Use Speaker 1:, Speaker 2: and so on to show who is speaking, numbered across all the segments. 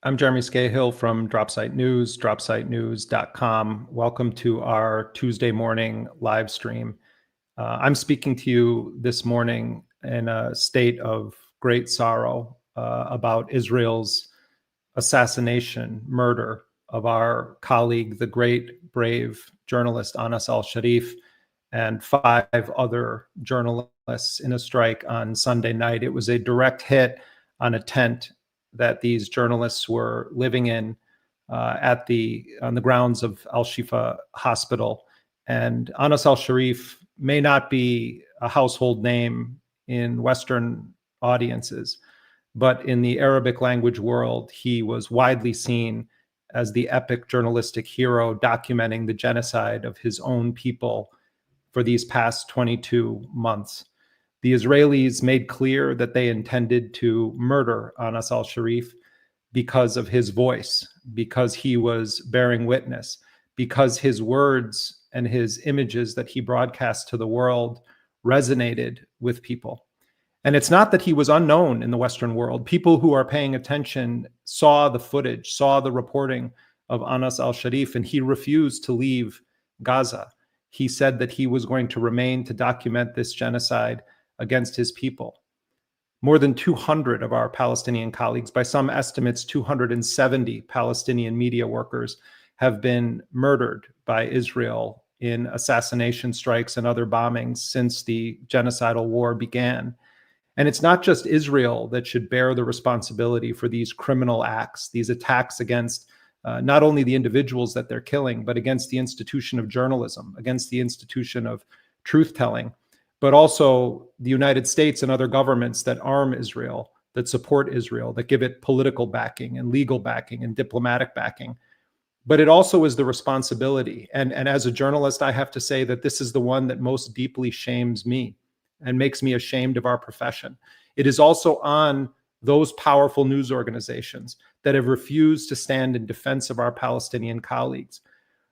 Speaker 1: I'm Jeremy Scahill from Dropsite News, dropsitenews.com. Welcome to our Tuesday morning live stream. I'm speaking to you this morning in a state of great sorrow about Israel's assassination, murder of our colleague, the great, brave journalist Anas al-Sharif, and 5 other journalists in a strike on Sunday night. It was a direct hit on a tent that these journalists were living in on the grounds of Al-Shifa Hospital. And Anas al-Sharif may not be a household name in Western audiences, but in the Arabic language world, he was widely seen as the epic journalistic hero documenting the genocide of his own people for these past 22 months. The Israelis made clear that they intended to murder Anas al-Sharif because of his voice, because he was bearing witness, because his words and his images that he broadcast to the world resonated with people. And it's not that he was unknown in the Western world. People who are paying attention saw the footage, saw the reporting of Anas al-Sharif, and he refused to leave Gaza. He said that he was going to remain to document this genocide against his people. More than 200 of our Palestinian colleagues, by some estimates, 270 Palestinian media workers have been murdered by Israel in assassination strikes and other bombings since the genocidal war began. And it's not just Israel that should bear the responsibility for these criminal acts, these attacks against not only the individuals that they're killing, but against the institution of journalism, against the institution of truth-telling, but also the United States and other governments that arm Israel, that support Israel, that give it political backing and legal backing and diplomatic backing. But it also is the responsibility. And as a journalist, I have to say that this is the one that most deeply shames me and makes me ashamed of our profession. It is also on those powerful news organizations that have refused to stand in defense of our Palestinian colleagues.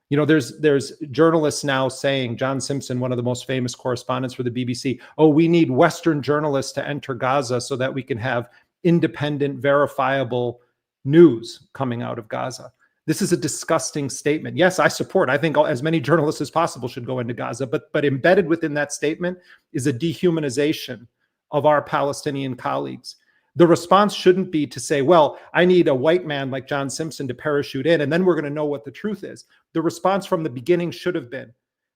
Speaker 1: You know, there's journalists now saying, John Simpson, one of the most famous correspondents for the BBC, oh, we need Western journalists to enter Gaza so that we can have independent, verifiable news coming out of Gaza. This is a disgusting statement. Yes, I think as many journalists as possible should go into Gaza, but embedded within that statement is a dehumanization of our Palestinian colleagues. The response shouldn't be to say, well, I need a white man like John Simpson to parachute in, and then we're going to know what the truth is. The response from the beginning should have been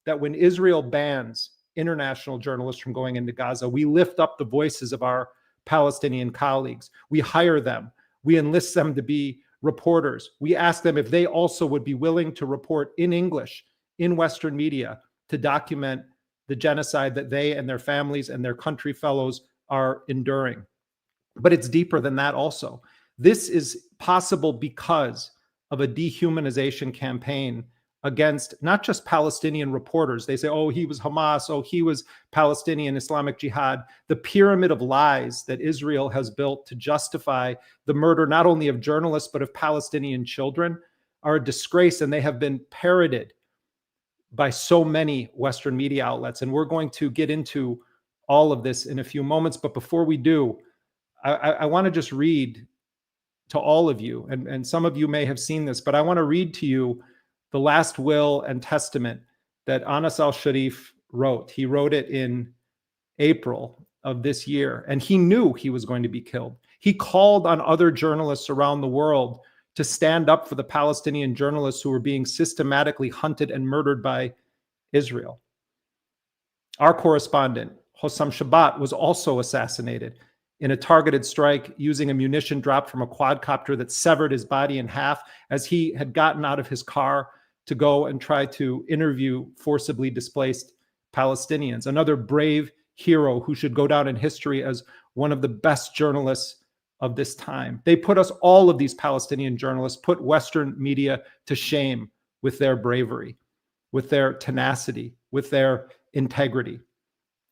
Speaker 1: that when Israel bans international journalists from going into Gaza, we lift up the voices of our Palestinian colleagues. We hire them. We enlist them to be reporters. We ask them if they also would be willing to report in English, in Western media, to document the genocide that they and their families and their country fellows are enduring. But it's deeper than that also. This is possible because of a dehumanization campaign against not just Palestinian reporters. They say, oh, he was Hamas, oh, he was Palestinian Islamic Jihad. The pyramid of lies that Israel has built to justify the murder not only of journalists, but of Palestinian children are a disgrace, and they have been parroted by so many Western media outlets. And we're going to get into all of this in a few moments. But before we do, I want to just read to all of you, and some of you may have seen this, but I want to read to you the last will and testament that Anas al-Sharif wrote. He wrote it in April of this year, and he knew he was going to be killed. He called on other journalists around the world to stand up for the Palestinian journalists who were being systematically hunted and murdered by Israel. Our correspondent, Hossam Shabbat, was also assassinated in a targeted strike using a munition dropped from a quadcopter that severed his body in half as he had gotten out of his car to go and try to interview forcibly displaced Palestinians. Another brave hero who should go down in history as one of the best journalists of this time. They put us, all of these Palestinian journalists, put Western media to shame with their bravery, with their tenacity, with their integrity.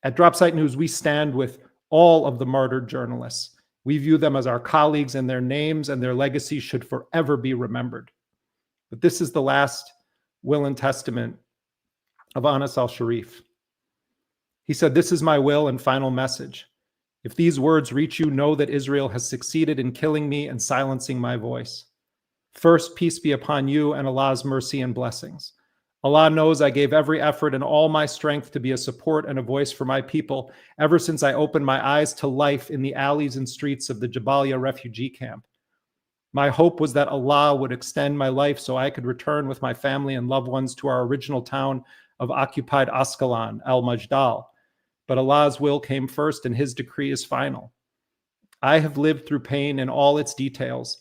Speaker 1: At Dropsite News, we stand with all of the martyred journalists. We view them as our colleagues, and their names and their legacy should forever be remembered. But this is the last will and testament of Anas al-Sharif. He said, "This is my will and final message. If these words reach you, know that Israel has succeeded in killing me and silencing my voice. First, peace be upon you and Allah's mercy and blessings. Allah knows I gave every effort and all my strength to be a support and a voice for my people ever since I opened my eyes to life in the alleys and streets of the Jabalia refugee camp. My hope was that Allah would extend my life so I could return with my family and loved ones to our original town of occupied Ascalon, Al-Majdal. But Allah's will came first and his decree is final. I have lived through pain in all its details,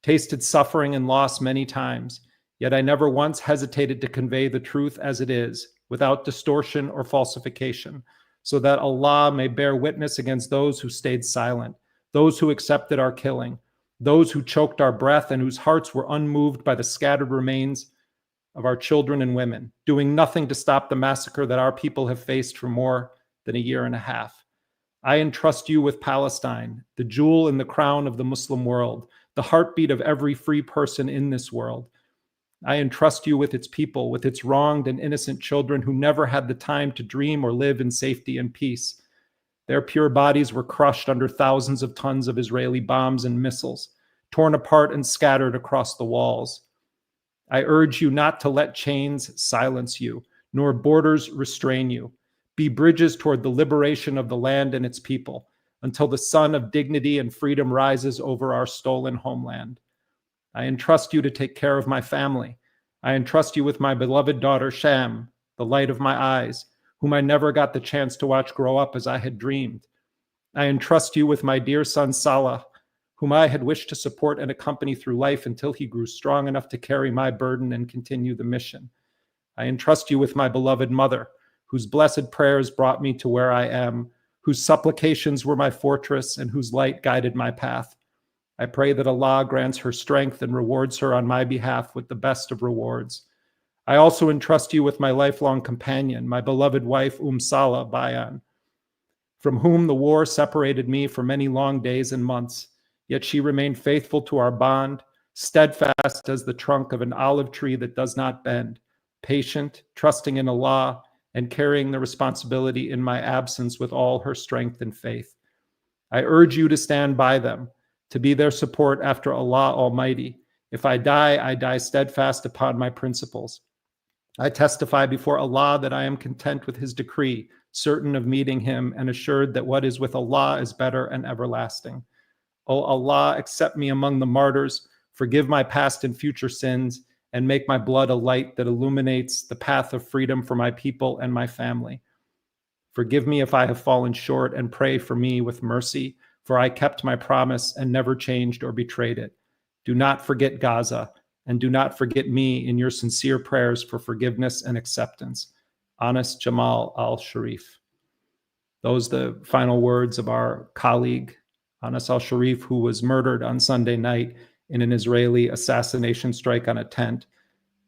Speaker 1: tasted suffering and loss many times, yet I never once hesitated to convey the truth as it is, without distortion or falsification, so that Allah may bear witness against those who stayed silent, those who accepted our killing, those who choked our breath and whose hearts were unmoved by the scattered remains of our children and women, doing nothing to stop the massacre that our people have faced for more than a year and a half. I entrust you with Palestine, the jewel in the crown of the Muslim world, the heartbeat of every free person in this world. I entrust you with its people, with its wronged and innocent children who never had the time to dream or live in safety and peace. Their pure bodies were crushed under thousands of tons of Israeli bombs and missiles, torn apart and scattered across the walls. I urge you not to let chains silence you, nor borders restrain you. Be bridges toward the liberation of the land and its people, until the sun of dignity and freedom rises over our stolen homeland. I entrust you to take care of my family. I entrust you with my beloved daughter, Sham, the light of my eyes, whom I never got the chance to watch grow up as I had dreamed. I entrust you with my dear son, Salah, whom I had wished to support and accompany through life until he grew strong enough to carry my burden and continue the mission. I entrust you with my beloved mother, whose blessed prayers brought me to where I am, whose supplications were my fortress, and whose light guided my path. I pray that Allah grants her strength and rewards her on my behalf with the best of rewards. I also entrust you with my lifelong companion, my beloved wife, Salah Bayan, from whom the war separated me for many long days and months, yet she remained faithful to our bond, steadfast as the trunk of an olive tree that does not bend, patient, trusting in Allah, and carrying the responsibility in my absence with all her strength and faith. I urge you to stand by them, to be their support after Allah Almighty. If I die steadfast upon my principles. I testify before Allah that I am content with his decree, certain of meeting him, and assured that what is with Allah is better and everlasting. O Allah, accept me among the martyrs, forgive my past and future sins, and make my blood a light that illuminates the path of freedom for my people and my family. Forgive me if I have fallen short, and pray for me with mercy, for I kept my promise and never changed or betrayed it. Do not forget Gaza, and do not forget me in your sincere prayers for forgiveness and acceptance. Honest Jamal al-Sharif. Those are the final words of our colleague, Anas al-Sharif, who was murdered on Sunday night in an Israeli assassination strike on a tent.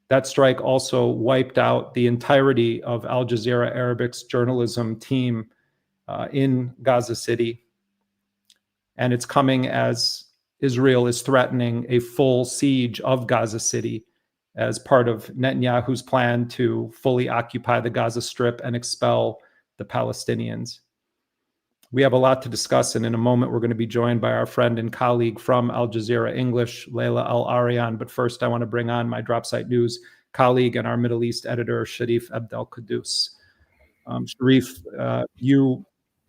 Speaker 1: That strike also wiped out the entirety of Al Jazeera Arabic's journalism team in Gaza City. And it's coming as Israel is threatening a full siege of Gaza City as part of Netanyahu's plan to fully occupy the Gaza Strip and expel the Palestinians. We have a lot to discuss, and in a moment we're going to be joined by our friend and colleague from Al Jazeera English, Laila Al-Arian. But first, I want to bring on my Dropsite News colleague and our Middle East editor, Sharif Abdel Kouddous. Sharif, you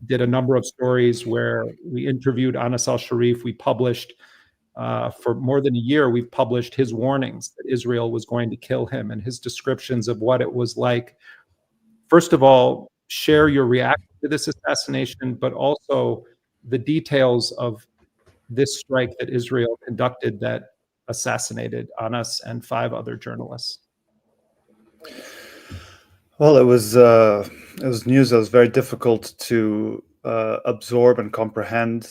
Speaker 1: did a number of stories where we interviewed Anas al-Sharif. We published, for more than a year, we've published his warnings that Israel was going to kill him and his descriptions of what it was like. First of all, share your reaction to this assassination, but also the details of this strike that Israel conducted that assassinated Anas and 5 other journalists.
Speaker 2: Well, it was news that was very difficult to absorb and comprehend.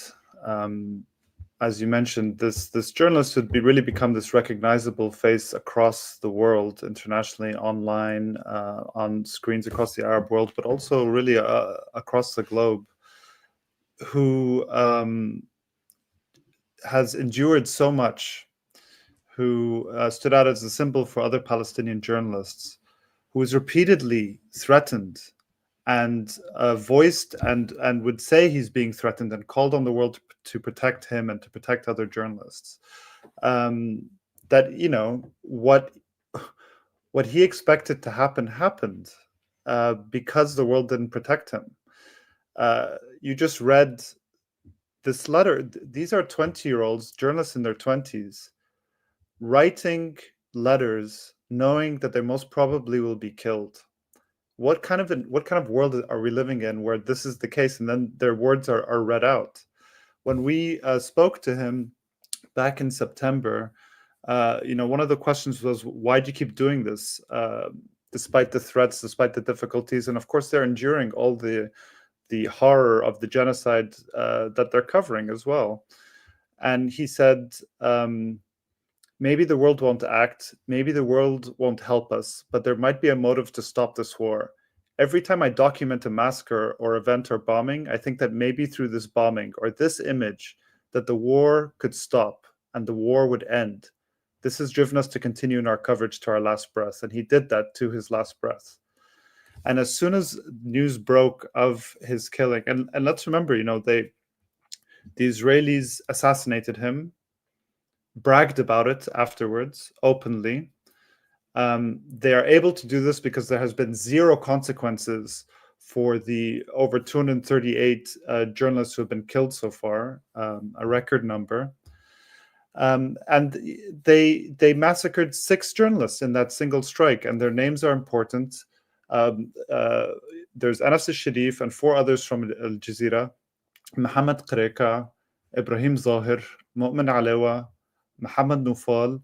Speaker 2: As you mentioned, this journalist had really become this recognizable face across the world, internationally, online, on screens across the Arab world, but also really across the globe, who has endured so much, who stood out as a symbol for other Palestinian journalists, who was repeatedly threatened and voiced and would say he's being threatened and called on the world to protect him and to protect other journalists. that, what he expected to happen happened, because the world didn't protect him. You just read this letter. These are 20-year-olds, journalists in their 20s, writing letters knowing that they most probably will be killed. What kind of world are we living in where this is the case, and then their words are read out? When we spoke to him back in September, one of the questions was, why do you keep doing this, despite the threats, despite the difficulties? And of course, they're enduring all the horror of the genocide that they're covering as well. And he said, maybe the world won't act, maybe the world won't help us, but there might be a motive to stop this war. Every time I document a massacre or event or bombing, I think that maybe through this bombing or this image, that the war could stop and the war would end. This has driven us to continue in our coverage to our last breath. And he did that to his last breath. And as soon as news broke of his killing, and let's remember, the Israelis assassinated him, bragged about it afterwards openly. They are able to do this because there has been zero consequences for the over 238 journalists who have been killed so far, a record number. And they massacred 6 journalists in that single strike, and their names are important. There's Anas al-Sharif and 4 others from Jazeera: Mohammed Qareka, Ibrahim Zahir, Mu'min Alewa, Mohammed Nufal,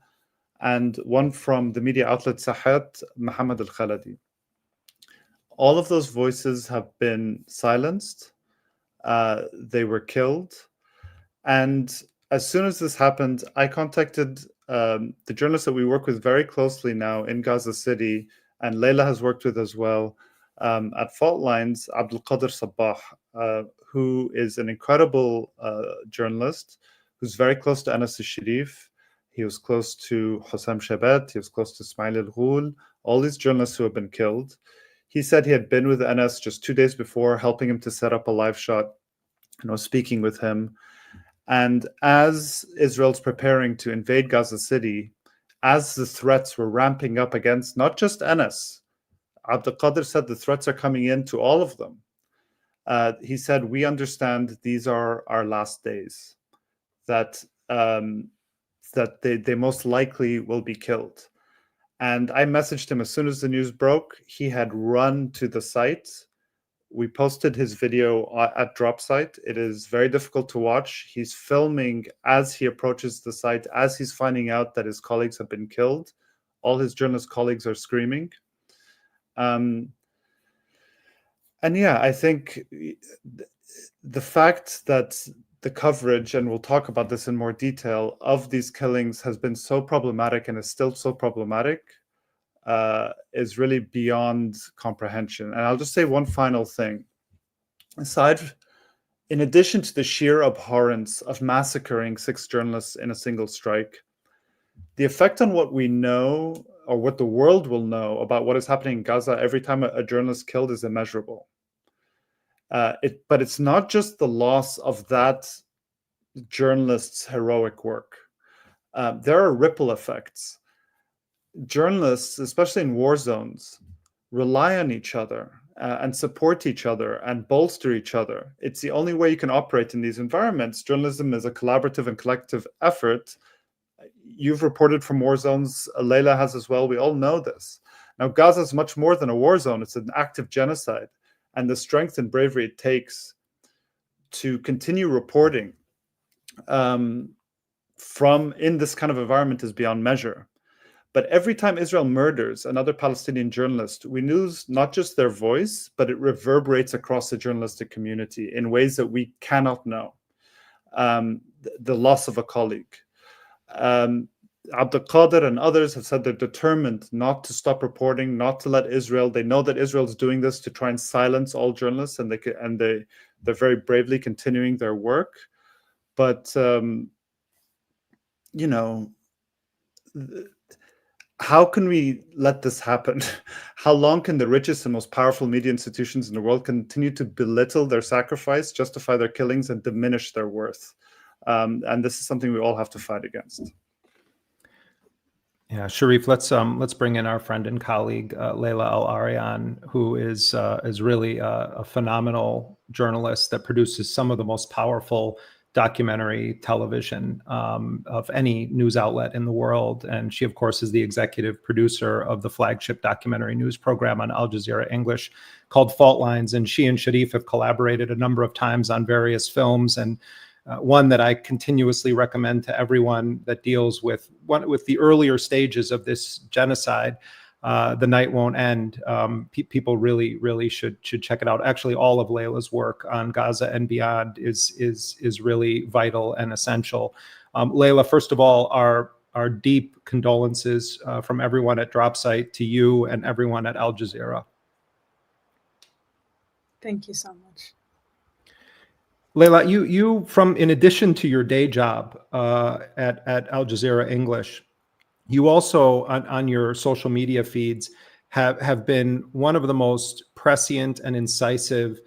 Speaker 2: and one from the media outlet Sahat, Mohammed al-Khaladi. All of those voices have been silenced. They were killed. And as soon as this happened, I contacted the journalists that we work with very closely now in Gaza City, and Laila has worked with as well, at Fault Lines, Abdel Sabah, who is an incredible journalist who's very close to Anas al-Sharif. He was close to Hossam Shabat. He was close to Ismail al-Ghul, all these journalists who have been killed. He said he had been with Anas just 2 days before, helping him to set up a live shot, speaking with him. And as Israel's preparing to invade Gaza City, as the threats were ramping up against not just Anas, Abdel said the threats are coming in to all of them. He said, we understand these are our last days, that they most likely will be killed. And I messaged him as soon as the news broke. He had run to the site. We posted his video at Drop Site. It is very difficult to watch. He's filming as he approaches the site, as he's finding out that his colleagues have been killed. All his journalist colleagues are screaming. And yeah, I think the fact that the coverage, and we'll talk about this in more detail, of these killings has been so problematic and is still so problematic, is really beyond comprehension. And I'll just say one final thing. In addition to the sheer abhorrence of massacring 6 journalists in a single strike, the effect on what we know, or what the world will know about what is happening in Gaza every time a journalist killed, is immeasurable. But it's not just the loss of that journalist's heroic work. There are ripple effects. Journalists, especially in war zones, rely on each other and support each other and bolster each other. It's the only way you can operate in these environments. Journalism is a collaborative and collective effort. You've reported from war zones. Laila has as well. We all know this. Now, Gaza is much more than a war zone. It's an active genocide. And the strength and bravery it takes to continue reporting from in this kind of environment is beyond measure. But every time Israel murders another Palestinian journalist, we lose not just their voice, but it reverberates across the journalistic community in ways that we cannot know. The loss of a colleague. Abdel and others have said they're determined not to stop reporting, not to let Israel. They know that Israel is doing this to try and silence all journalists, and they're very bravely continuing their work. But how can we let this happen? How long can the richest and most powerful media institutions in the world continue to belittle their sacrifice, justify their killings, and diminish their worth? And this is something we all have to fight against.
Speaker 1: Yeah, Sharif, let's bring in our friend and colleague Laila Al-Arian, who is really a phenomenal journalist that produces some of the most powerful documentary television of any news outlet in the world. And she, of course, is the executive producer of the flagship documentary news program on Al Jazeera English called Fault Lines. And she and Sharif have collaborated a number of times on various films, and one that I continuously recommend to everyone that deals with the earlier stages of this genocide, The Night Won't End. People really should check it out. Actually, all of Laila's work on Gaza and beyond is really vital and essential. Laila, first of all, our deep condolences from everyone at Dropsite to you and everyone at Al Jazeera.
Speaker 3: Thank you so much.
Speaker 1: Laila, you in addition to your day job at Al Jazeera English, you also on your social media feeds have been one of the most prescient and incisive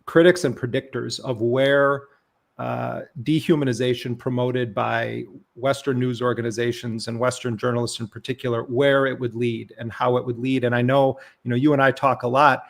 Speaker 1: critics and predictors of where dehumanization promoted by Western news organizations and Western journalists in particular, where it would lead and how it would lead. And I know, you and I talk a lot.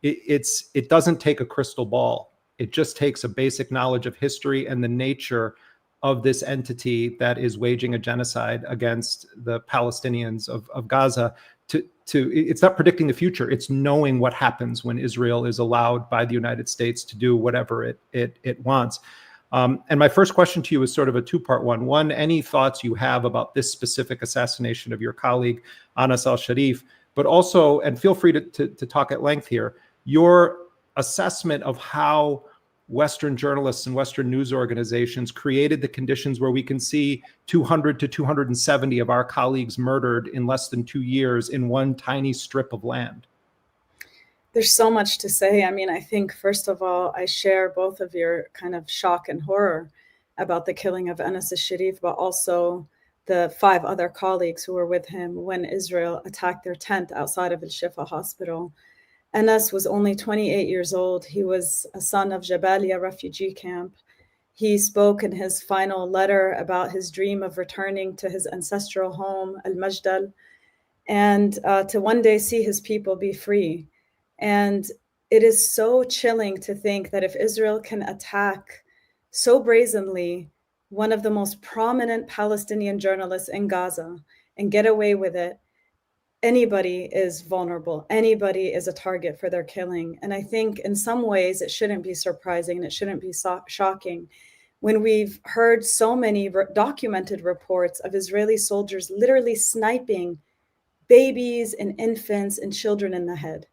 Speaker 1: It doesn't take a crystal ball. It just takes a basic knowledge of history and the nature of this entity that is waging a genocide against the Palestinians of Gaza. It's not predicting the future. It's knowing what happens when Israel is allowed by the United States to do whatever it wants. And my first question to you is sort of a two-part one. One, any thoughts you have about this specific assassination of your colleague, Anas al-Sharif, but also, and feel free to talk at length here, your assessment of how Western journalists and Western news organizations created the conditions where we can see 200 to 270 of our colleagues murdered in less than 2 years in one tiny strip of land.
Speaker 3: There's so much to say. I mean, I think, first of all, I share both of your kind of shock and horror about the killing of Anas al-Sharif, but also the 5 other colleagues who were with him when Israel attacked their tent outside of Al-Shifa hospital. Anas was only 28 years old. He was a son of Jabalia refugee camp. He spoke in his final letter about his dream of returning to his ancestral home, Al-Majdal, and to one day see his people be free. And it is so chilling to think that if Israel can attack so brazenly one of the most prominent Palestinian journalists in Gaza and get away with it, anybody is vulnerable. Anybody is a target for their killing. And I think in some ways it shouldn't be surprising and it shouldn't be shocking when we've heard so many documented reports of Israeli soldiers literally sniping babies and infants and children in the head.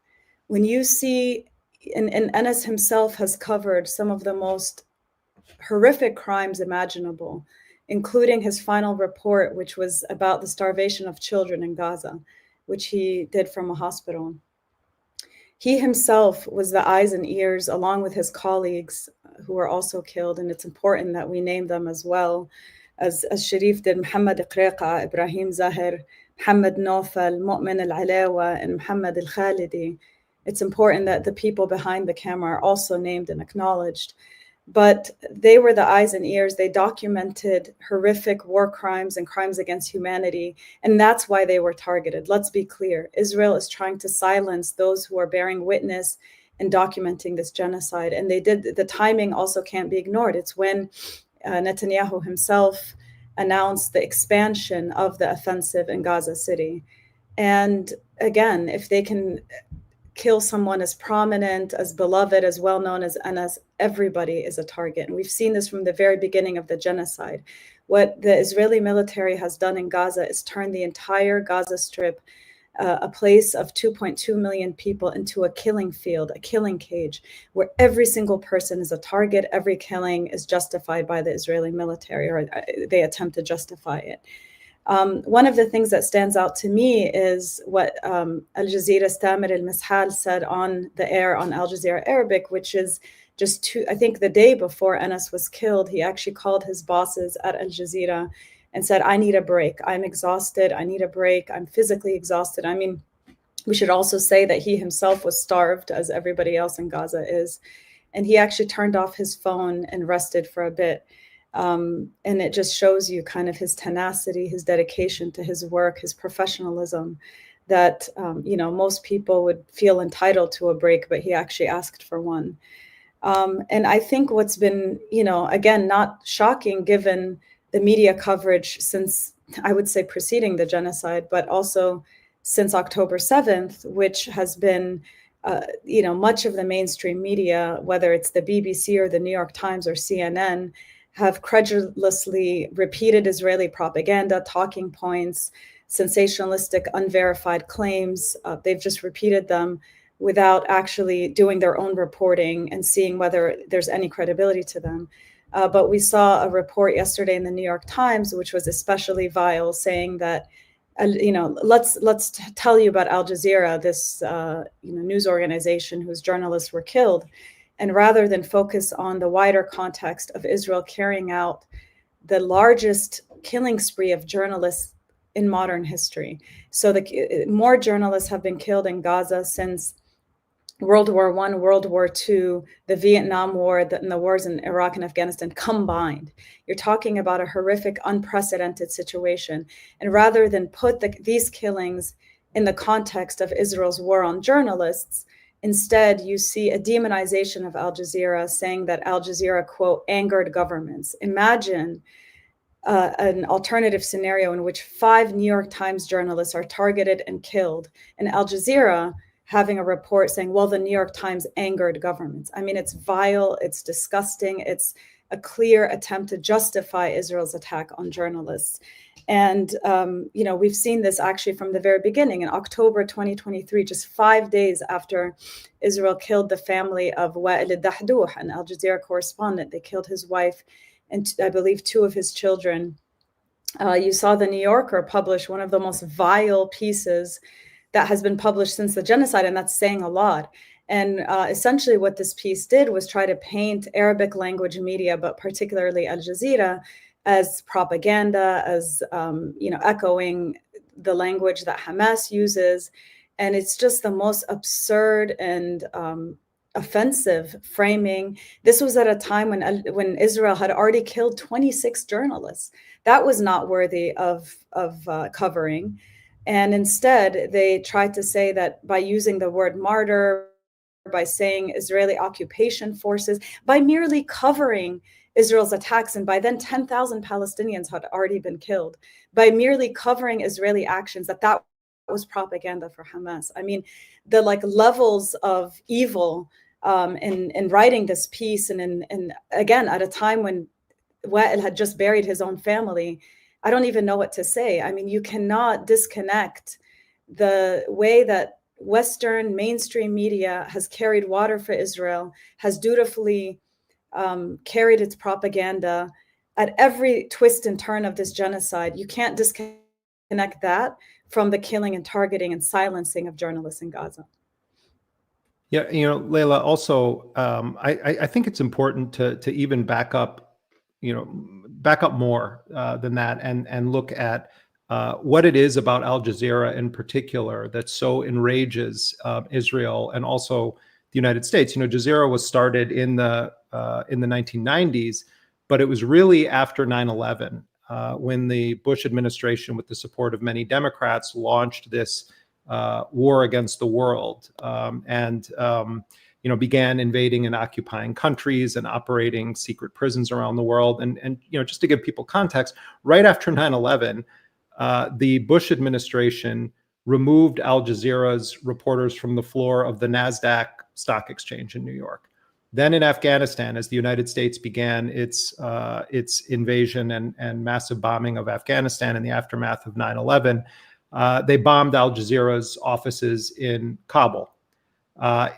Speaker 3: When you see, and Anas himself has covered some of the most horrific crimes imaginable, including his final report, which was about the starvation of children in Gaza, which he did from a hospital. He himself was the eyes and ears, along with his colleagues who were also killed. And it's important that we name them as well, as Sharif did, Muhammad Iqriqa, Ibrahim Zahir, Muhammad Nofal, Mu'min al-Alawa, and Muhammad al-Khalidi. It's important that the people behind the camera are also named and acknowledged. But they were the eyes and ears. They documented horrific war crimes and crimes against humanity. And that's why they were targeted. Let's be clear. Israel is trying to silence those who are bearing witness and documenting this genocide. And they did. The timing also can't be ignored. It's when Netanyahu himself announced the expansion of the offensive in Gaza City. And again, if they can kill someone as prominent, as beloved, as well-known as Anas, everybody is a target. And we've seen this from the very beginning of the genocide. What the Israeli military has done in Gaza is turn the entire Gaza Strip, a place of 2.2 million people, into a killing field, a killing cage, where every single person is a target. Every killing is justified by the Israeli military, or they attempt to justify it. One of the things that stands out to me is what Al Jazeera's Tamer al-Mishal said on the air on Al Jazeera Arabic, which is I think the day before Anas was killed, he actually called his bosses at Al Jazeera and said, I need a break. I'm exhausted. I need a break. I'm physically exhausted. I mean, we should also say that he himself was starved, as everybody else in Gaza is. And he actually turned off his phone and rested for a bit. And it just shows you kind of his tenacity, his dedication to his work, his professionalism, that, most people would feel entitled to a break, but he actually asked for one. And I think what's been, again, not shocking given the media coverage since, I would say, preceding the genocide, but also since October 7th, which has been, much of the mainstream media, whether it's the BBC or the New York Times or CNN, have credulously repeated Israeli propaganda, talking points, sensationalistic, unverified claims. They've just repeated them without actually doing their own reporting and seeing whether there's any credibility to them. But we saw a report yesterday in the New York Times, which was especially vile, saying that, let's tell you about Al Jazeera, this news organization whose journalists were killed. And rather than focus on the wider context of Israel carrying out the largest killing spree of journalists in modern history. So more journalists have been killed in Gaza since World War I, World War II, the Vietnam War, and the wars in Iraq and Afghanistan combined. You're talking about a horrific, unprecedented situation. And rather than put these killings in the context of Israel's war on journalists, instead, you see a demonization of Al Jazeera, saying that Al Jazeera, quote, angered governments. Imagine an alternative scenario in which 5 New York Times journalists are targeted and killed, and Al Jazeera having a report saying, well, the New York Times angered governments. I mean, it's vile, it's disgusting, it's a clear attempt to justify Israel's attack on journalists. And, we've seen this actually from the very beginning. In October 2023, just 5 days after Israel killed the family of Wael al-Dahdouh, an Al Jazeera correspondent, they killed his wife and I believe 2 of his children. You saw the New Yorker publish one of the most vile pieces that has been published since the genocide, and that's saying a lot. And essentially what this piece did was try to paint Arabic language media, but particularly Al Jazeera, as propaganda, as echoing the language that Hamas uses. And it's just the most absurd and offensive framing. This was at a time when Israel had already killed 26 journalists. That was not worthy of covering. And instead, they tried to say that by using the word martyr, by saying Israeli occupation forces, by merely covering Israel's attacks, and by then 10,000 Palestinians had already been killed, by merely covering Israeli actions, that was propaganda for Hamas. I mean, the levels of evil in writing this piece, and again, at a time when Wael had just buried his own family, I don't even know what to say. I mean, you cannot disconnect the way that Western mainstream media has carried water for Israel, has dutifully carried its propaganda at every twist and turn of this genocide. You can't disconnect that from the killing and targeting and silencing of journalists in Gaza.
Speaker 1: Yeah, Laila, also, I think it's important to even back up more than that, and look at what it is about Al Jazeera in particular that so enrages Israel and also the United States. Jazeera was started in the 1990s, but it was really after 9/11 when the Bush administration, with the support of many Democrats, launched this war against the world, and began invading and occupying countries and operating secret prisons around the world. And just to give people context, right after 9/11, the Bush administration removed Al Jazeera's reporters from the floor of the NASDAQ stock exchange in New York. Then in Afghanistan, as the United States began its invasion and massive bombing of Afghanistan in the aftermath of 9/11, they bombed Al Jazeera's offices in Kabul.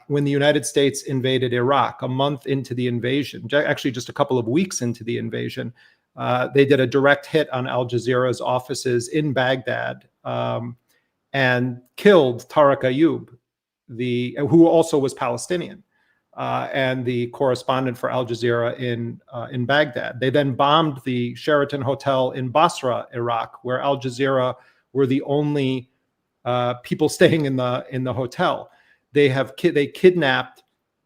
Speaker 1: When the United States invaded Iraq, a month into the invasion, actually just a couple of weeks into the invasion, they did a direct hit on Al Jazeera's offices in Baghdad and killed Tariq Ayoub, who also was Palestinian, and the correspondent for Al Jazeera in Baghdad. They then bombed the Sheraton Hotel in Basra, Iraq, where Al Jazeera were the only people staying in the hotel. They kidnapped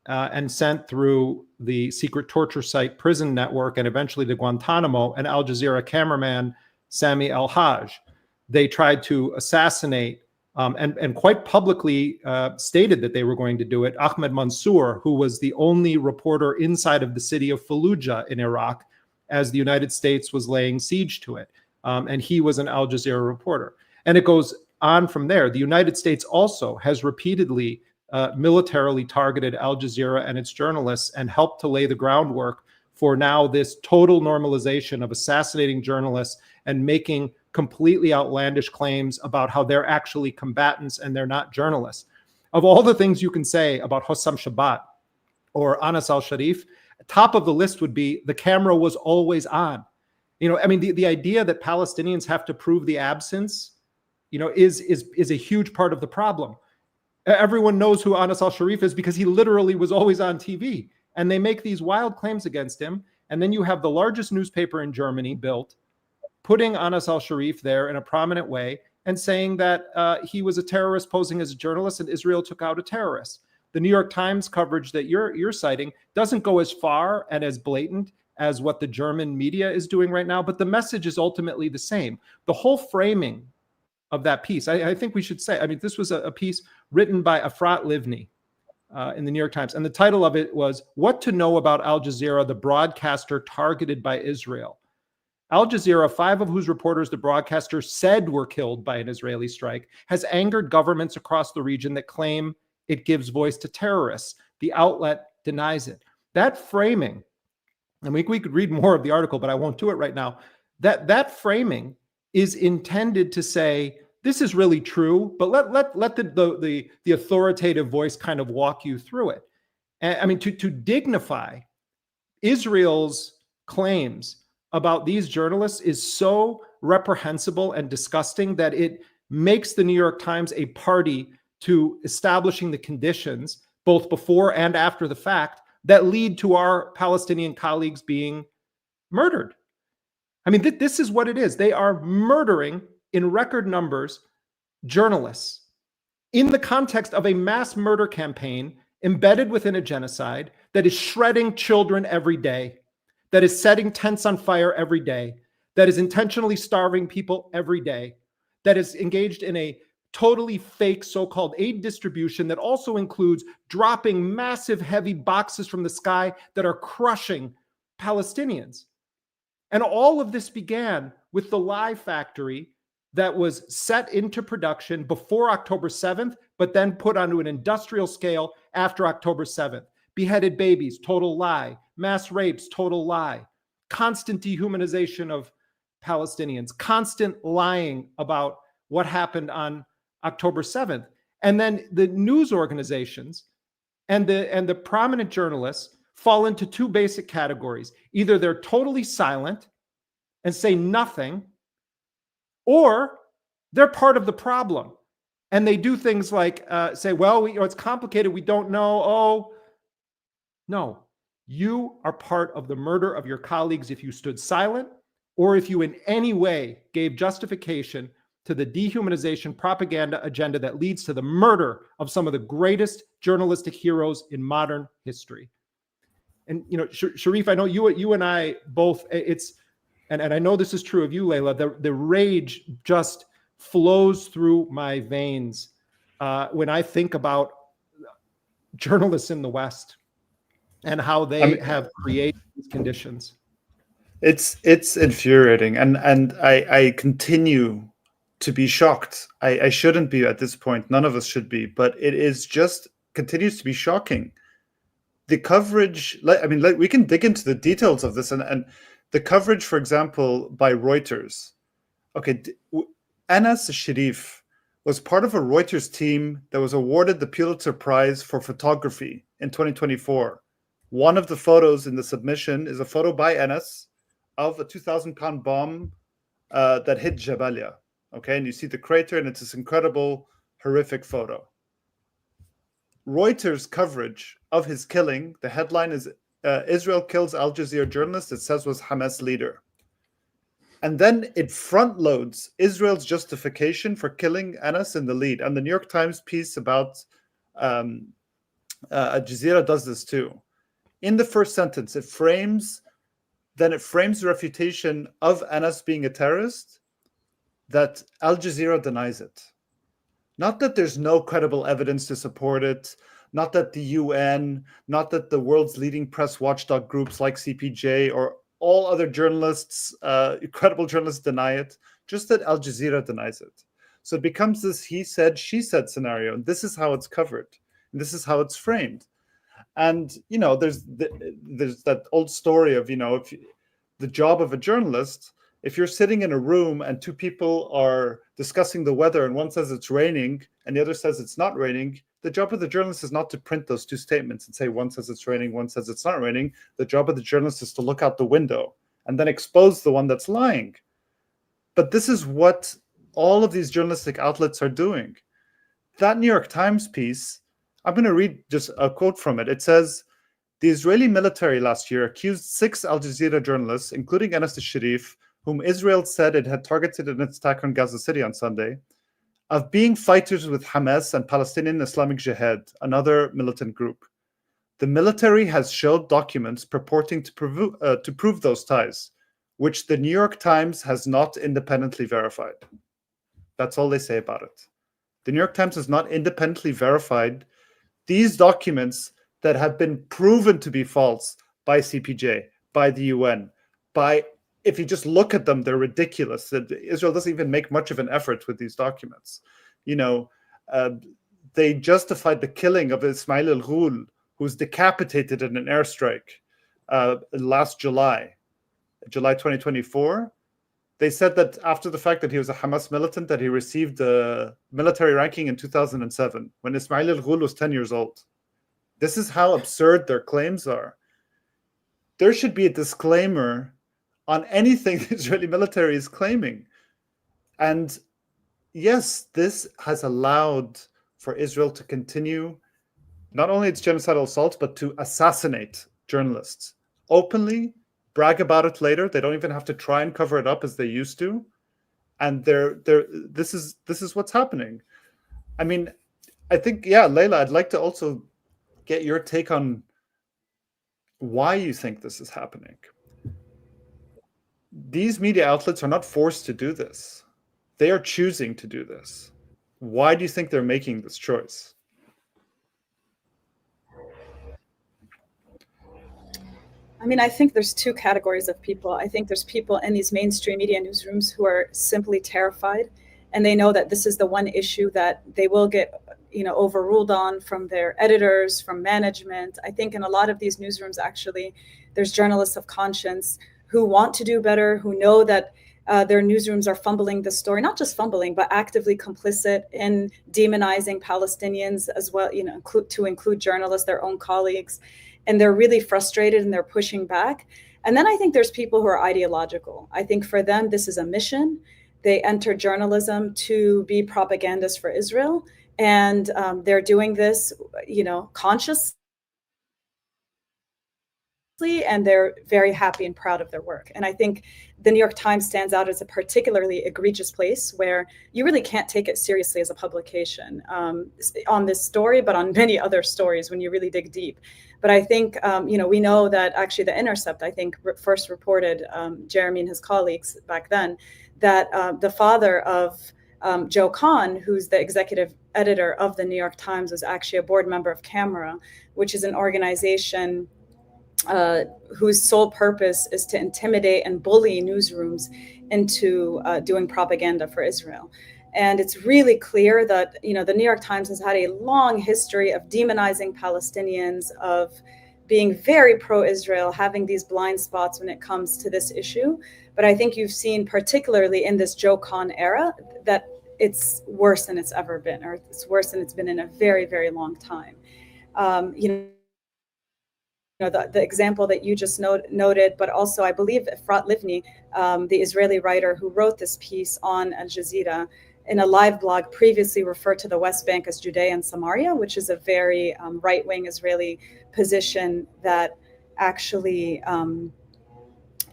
Speaker 1: and sent through the secret torture site prison network and eventually to Guantanamo, an Al Jazeera cameraman, Sami El-Haj. They tried to assassinate and quite publicly stated that they were going to do it, Ahmed Mansour, who was the only reporter inside of the city of Fallujah in Iraq as the United States was laying siege to it. And he was an Al Jazeera reporter. And it goes on from there. The United States also has repeatedly militarily targeted Al Jazeera and its journalists and helped to lay the groundwork for now this total normalization of assassinating journalists and making completely outlandish claims about how they're actually combatants and they're not journalists. Of all the things you can say about Hossam Shabat or Anas al-Sharif, top of the list would be the camera was always on. You know, I mean, the idea that Palestinians have to prove the absence, you know, is a huge part of the problem. Everyone knows who Anas al-Sharif is because he literally was always on TV. And they make these wild claims against him. And then you have the largest newspaper in Germany, Bild, putting Anas al-Sharif there in a prominent way and saying that he was a terrorist posing as a journalist and Israel took out a terrorist. The New York Times coverage that you're citing doesn't go as far and as blatant as what the German media is doing right now, but the message is ultimately the same. The whole framing of that piece, I think we should say, I mean, this was a piece written by Ephrat Livni in the New York Times, and the title of it was "What to Know About Al Jazeera, the Broadcaster Targeted by Israel." Al Jazeera, 5 of whose reporters the broadcaster said were killed by an Israeli strike, has angered governments across the region that claim it gives voice to terrorists. The outlet denies it. That framing, and we could read more of the article, but I won't do it right now. That framing is intended to say, this is really true, but let the authoritative voice kind of walk you through it. And I mean, to dignify Israel's claims about these journalists is so reprehensible and disgusting that it makes the New York Times a party to establishing the conditions, both before and after the fact, that lead to our Palestinian colleagues being murdered. I mean, this is what it is. They are murdering in record numbers journalists in the context of a mass murder campaign embedded within a genocide that is shredding children every day, that is setting tents on fire every day, that is intentionally starving people every day, that is engaged in a totally fake so-called aid distribution that also includes dropping massive heavy boxes from the sky that are crushing Palestinians. And all of this began with the lie factory that was set into production before October 7th, but then put onto an industrial scale after October 7th. Beheaded babies, total lie. Mass rapes, total lie. Constant dehumanization of Palestinians. Constant lying about what happened on October 7th. And then the news organizations and the prominent journalists fall into 2 basic categories. Either they're totally silent and say nothing, or they're part of the problem. And they do things like say, well, it's complicated. We don't know. Oh, no. You are part of the murder of your colleagues if you stood silent or if you in any way gave justification to the dehumanization propaganda agenda that leads to the murder of some of the greatest journalistic heroes in modern history. And, you know, Sharif, I know you and I both, and I know this is true of you, Laila, the rage just flows through my veins when I think about journalists in the West and how they have created these conditions.
Speaker 2: It's infuriating, and I continue to be shocked. I shouldn't be at this point. None of us should be, but it is just continues to be shocking. The coverage, we can dig into the details of this, and the coverage, for example, by Reuters. Okay, Anas al-Sharif was part of a Reuters team that was awarded the Pulitzer Prize for photography in 2024. One of the photos in the submission is a photo by Anas of a 2,000-pound bomb that hit Jabalia. Okay, and you see the crater, and it's this incredible, horrific photo. Reuters coverage of his killing, the headline is Israel kills Al Jazeera journalist it says was Hamas leader. And then it front loads Israel's justification for killing Anas in the lead. And the New York Times piece about Jazeera does this too. In the first sentence, it frames the refutation of Anas being a terrorist that Al Jazeera denies it. Not that there's no credible evidence to support it, not that the UN, not that the world's leading press watchdog groups like CPJ or all other journalists, credible journalists deny it, just that Al Jazeera denies it. So it becomes this he said, she said scenario, and this is how it's covered, and this is how it's framed. And, you know, there's that old story of, you know, if the job of a journalist, if you're sitting in a room and two people are discussing the weather and one says it's raining and the other says it's not raining, the job of the journalist is not to print those two statements and say one says it's raining, one says it's not raining. The job of the journalist is to look out the window and then expose the one that's lying. But this is what all of these journalistic outlets are doing. That New York Times piece, I'm going to read just a quote from it. It says, the Israeli military last year accused 6 Al Jazeera journalists, including Anas al-Sharif, whom Israel said it had targeted in its attack on Gaza City on Sunday, of being fighters with Hamas and Palestinian Islamic Jihad, another militant group. The military has showed documents purporting to prove those ties, which the New York Times has not independently verified. That's all they say about it. The New York Times has not independently verified these documents that have been proven to be false by CPJ, by the UN, if you just look at them, they're ridiculous. Israel doesn't even make much of an effort with these documents. You know, they justified the killing of Ismail al-Ghul, who was decapitated in an airstrike last July 2024. They said that after the fact that he was a Hamas militant, that he received a military ranking in 2007, when Ismail al-Ghul was 10 years old. This is how absurd their claims are. There should be a disclaimer on anything the Israeli military is claiming. And yes, this has allowed for Israel to continue not only its genocidal assaults, but to assassinate journalists openly, brag about it later. They don't even have to try and cover it up as they used to. And this is what's happening. I mean, I think, yeah, Laila, I'd like to also get your take on why you think this is happening. These media outlets are not forced to do this. They are choosing to do this. Why do you think they're making this choice?
Speaker 3: I mean, I think there's two categories of people. I think there's people in these mainstream media newsrooms who are simply terrified, and they know that this is the one issue that they will get, you know, overruled on from their editors, from management. I think in a lot of these newsrooms, actually, there's journalists of conscience who want to do better, who know that their newsrooms are fumbling the story, not just fumbling, but actively complicit in demonizing Palestinians as well, you know, to include journalists, their own colleagues. And they're really frustrated and they're pushing back. And then I think there's people who are ideological. I think for them, this is a mission. They enter journalism to be propagandists for Israel. And they're doing this, you know, consciously, and they're very happy and proud of their work. And I think the New York Times stands out as a particularly egregious place where you really can't take it seriously as a publication on this story, but on many other stories when you really dig deep. But I think, you know, we know that actually The Intercept, I think, first reported, Jeremy and his colleagues back then, that the father of Joe Kahn, who's the executive editor of the New York Times, was actually a board member of Camera, which is an organization whose sole purpose is to intimidate and bully newsrooms into doing propaganda for Israel. And it's really clear that, you know, the New York Times has had a long history of demonizing Palestinians, of being very pro-Israel, having these blind spots when it comes to this issue. But I think you've seen, particularly in this Joe Kahn era, that it's worse than it's ever been, or it's worse than it's been in a very, very long time. You know, the example that you just noted, but also I believe Ephrat Livni, the Israeli writer who wrote this piece on Al Jazeera, in a live blog previously referred to the West Bank as Judea and Samaria, which is a very right-wing Israeli position that actually,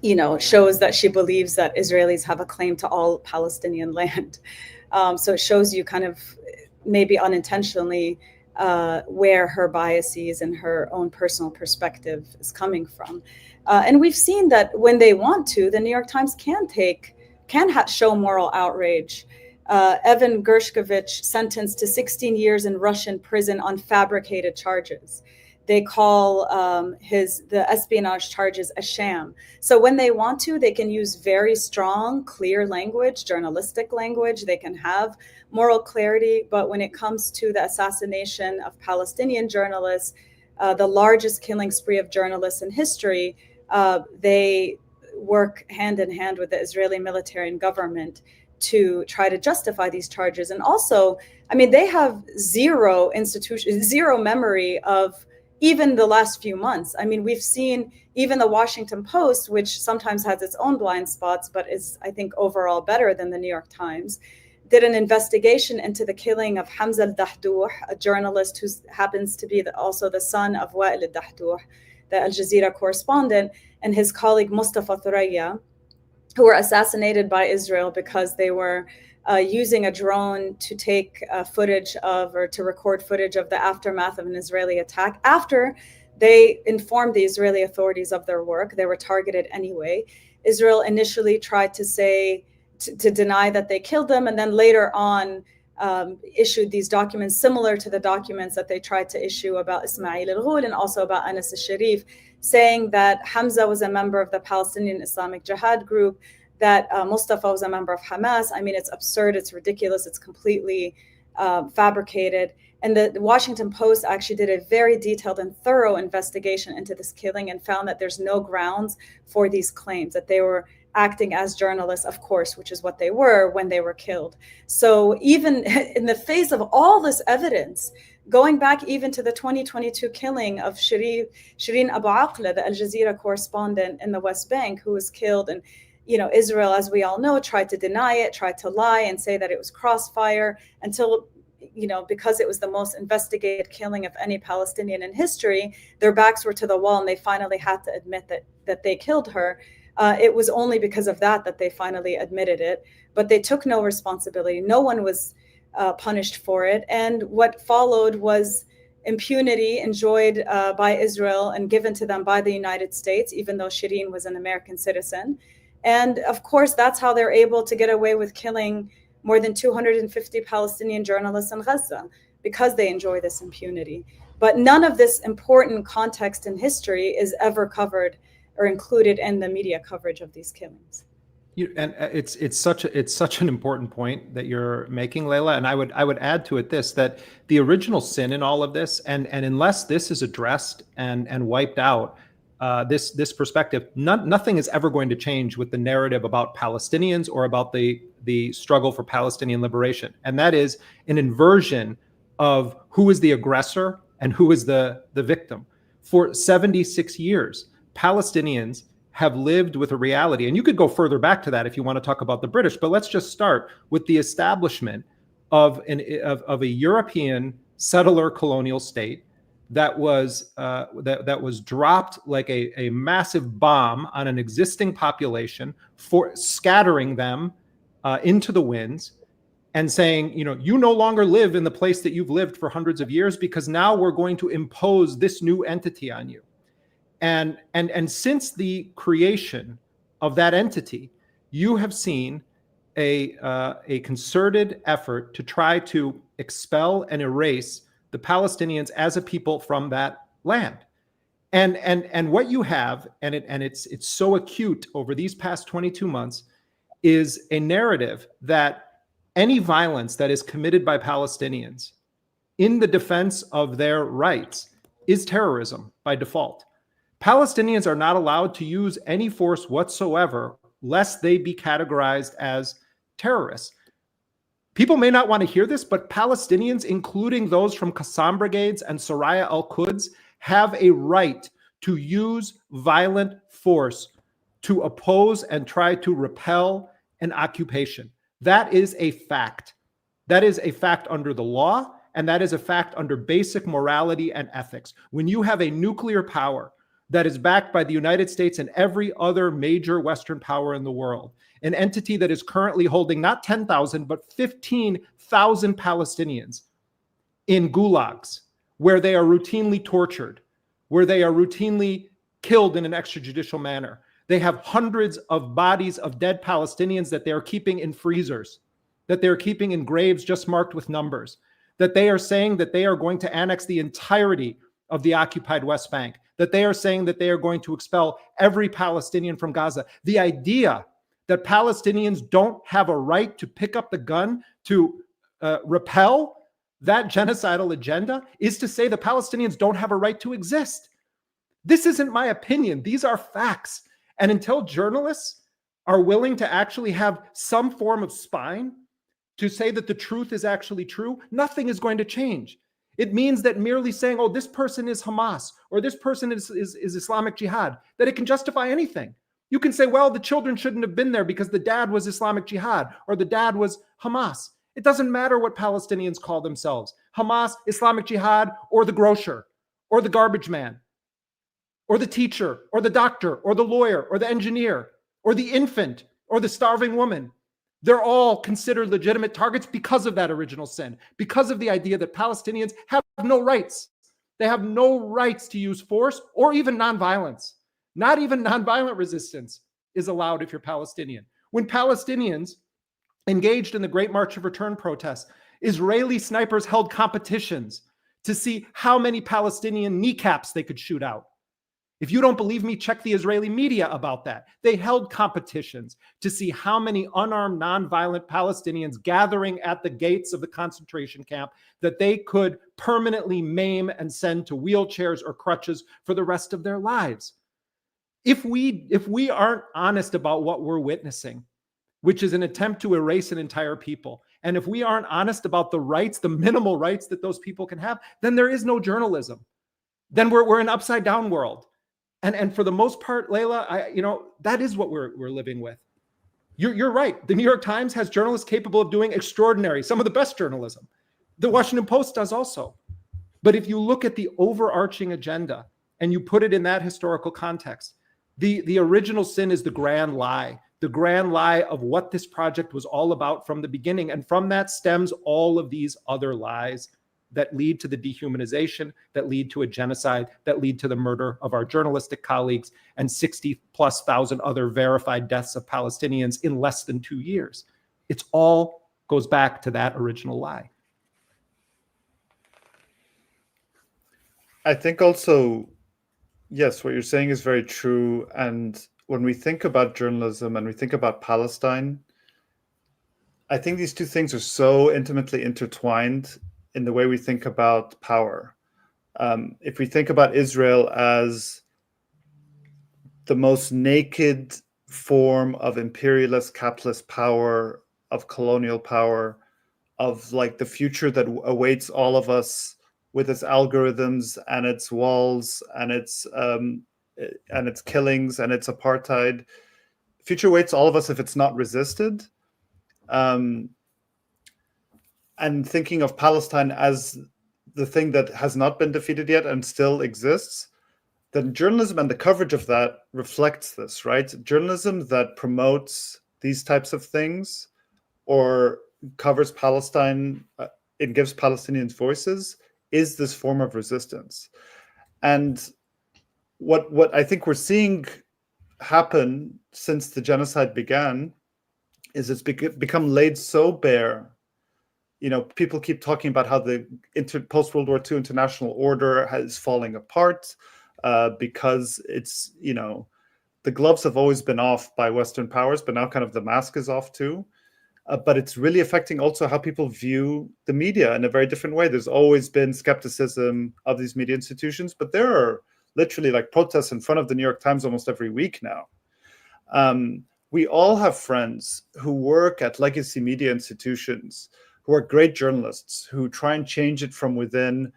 Speaker 3: you know, shows that she believes that Israelis have a claim to all Palestinian land. So it shows you kind of maybe unintentionally where her biases and her own personal perspective is coming from. And we've seen that when they want to, the New York Times can show moral outrage. Evan Gershkovich sentenced to 16 years in Russian prison on fabricated charges. They call the espionage charges a sham. So when they want to, they can use very strong, clear language, journalistic language. They can have moral clarity. But when it comes to the assassination of Palestinian journalists, the largest killing spree of journalists in history, they work hand in hand with the Israeli military and government to try to justify these charges. And also, I mean, they have zero memory of even the last few months. I mean, we've seen even the Washington Post, which sometimes has its own blind spots, but is, I think, overall better than the New York Times, did an investigation into the killing of Hamza al-Dahdouh, a journalist who happens to be also the son of Wael al-Dahdouh, the Al Jazeera correspondent, and his colleague Mustafa Thuraya, who were assassinated by Israel because they were using a drone to take footage of, or to record footage of, the aftermath of an Israeli attack. After they informed the Israeli authorities of their work, they were targeted anyway. Israel initially tried to say, to deny that they killed them, and then later on issued these documents similar to the documents that they tried to issue about Ismail al-Ghul and also about Anas al-Sharif, saying that Hamza was a member of the Palestinian Islamic Jihad group, that Mustafa was a member of Hamas. I mean, it's absurd, it's ridiculous, it's completely fabricated. And the Washington Post actually did a very detailed and thorough investigation into this killing and found that there's no grounds for these claims, that they were acting as journalists, of course, which is what they were when they were killed. So even in the face of all this evidence, going back even to the 2022 killing of Shireen Abu Akleh, the Al Jazeera correspondent in the West Bank, who was killed, and Israel, as we all know, tried to deny it, tried to lie and say that it was crossfire until, because it was the most investigated killing of any Palestinian in history, their backs were to the wall and they finally had to admit that they killed her. It was only because of that they finally admitted it, but they took no responsibility. No one was punished for it. And what followed was impunity enjoyed by Israel and given to them by the United States, even though Shireen was an American citizen. And of course, that's how they're able to get away with killing more than 250 Palestinian journalists in Gaza, because they enjoy this impunity. But none of this important context in history is ever covered or included in the media coverage of these killings.
Speaker 1: And it's such an important point that you're making, Laila. And I would add to it that the original sin in all of this, and unless this is addressed and wiped out, this perspective, nothing is ever going to change with the narrative about Palestinians or about the struggle for Palestinian liberation. And that is an inversion of who is the aggressor and who is the victim. For 76 years, Palestinians have lived with a reality, and you could go further back to that if you want to talk about the British, but let's just start with the establishment of a European settler colonial state that was dropped like a massive bomb on an existing population, for scattering them into the winds and saying, you no longer live in the place that you've lived for hundreds of years, because now we're going to impose this new entity on you. And since the creation of that entity, you have seen a concerted effort to try to expel and erase the Palestinians as a people from that land. And what you have, and it's so acute over these past 22 months, is a narrative that any violence that is committed by Palestinians in the defense of their rights is terrorism by default. Palestinians are not allowed to use any force whatsoever lest they be categorized as terrorists. People may not want to hear this, but Palestinians, including those from Qassam brigades and Soraya al-Quds, have a right to use violent force to oppose and try to repel an occupation. That is a fact. That is a fact under the law, and that is a fact under basic morality and ethics. When you have a nuclear power that is backed by the United States and every other major Western power in the world, an entity that is currently holding not 10,000, but 15,000 Palestinians in gulags, where they are routinely tortured, where they are routinely killed in an extrajudicial manner. They have hundreds of bodies of dead Palestinians that they are keeping in freezers, that they're keeping in graves just marked with numbers, that they are saying that they are going to annex the entirety of the occupied West Bank, that they are saying that they are going to expel every Palestinian from Gaza. The idea that Palestinians don't have a right to pick up the gun to repel that genocidal agenda is to say the Palestinians don't have a right to exist. This isn't my opinion. These are facts. And until journalists are willing to actually have some form of spine to say that the truth is actually true, nothing is going to change. It means that merely saying, oh, this person is Hamas or this person is Islamic Jihad, that it can justify anything. You can say, well, the children shouldn't have been there because the dad was Islamic Jihad or the dad was Hamas. It doesn't matter what Palestinians call themselves, Hamas, Islamic Jihad, or the grocer, or the garbage man, or the teacher, or the doctor, or the lawyer, or the engineer, or the infant, or the starving woman. They're all considered legitimate targets because of that original sin, because of the idea that Palestinians have no rights. They have no rights to use force or even nonviolence. Not even nonviolent resistance is allowed if you're Palestinian. When Palestinians engaged in the Great March of Return protests, Israeli snipers held competitions to see how many Palestinian kneecaps they could shoot out. If you don't believe me, check the Israeli media about that. They held competitions to see how many unarmed, nonviolent Palestinians gathering at the gates of the concentration camp that they could permanently maim and send to wheelchairs or crutches for the rest of their lives. If we aren't honest about what we're witnessing, which is an attempt to erase an entire people, and if we aren't honest about the rights, the minimal rights that those people can have, then there is no journalism. Then we're an upside down world. And for the most part, Laila, that is what we're living with. You're right. The New York Times has journalists capable of doing extraordinary, some of the best journalism. The Washington Post does also. But if you look at the overarching agenda and you put it in that historical context, the original sin is the grand lie of what this project was all about from the beginning. And from that stems all of these other lies that lead to the dehumanization, that lead to a genocide, that lead to the murder of our journalistic colleagues and 60,000+ other verified deaths of Palestinians in less than 2 years. It's all goes back to that original lie.
Speaker 2: I think also, yes, what you're saying is very true. And when we think about journalism and we think about Palestine, I think these two things are so intimately intertwined in the way we think about power. If we think about Israel as the most naked form of imperialist capitalist power, of colonial power, of like the future that awaits all of us with its algorithms and its walls and its killings and its apartheid, future awaits all of us if it's not resisted. And thinking of Palestine as the thing that has not been defeated yet and still exists, then journalism and the coverage of that reflects this, right? Journalism that promotes these types of things or covers Palestine, it gives Palestinians voices, is this form of resistance. And what I think we're seeing happen since the genocide began is it's become laid so bare. People keep talking about how the post-World War II international order is falling apart because it's, the gloves have always been off by Western powers, but now kind of the mask is off too. But it's really affecting also how people view the media in a very different way. There's always been skepticism of these media institutions, but there are literally like protests in front of the New York Times almost every week now. We all have friends who work at legacy media institutions who are great journalists, who try and change it from within,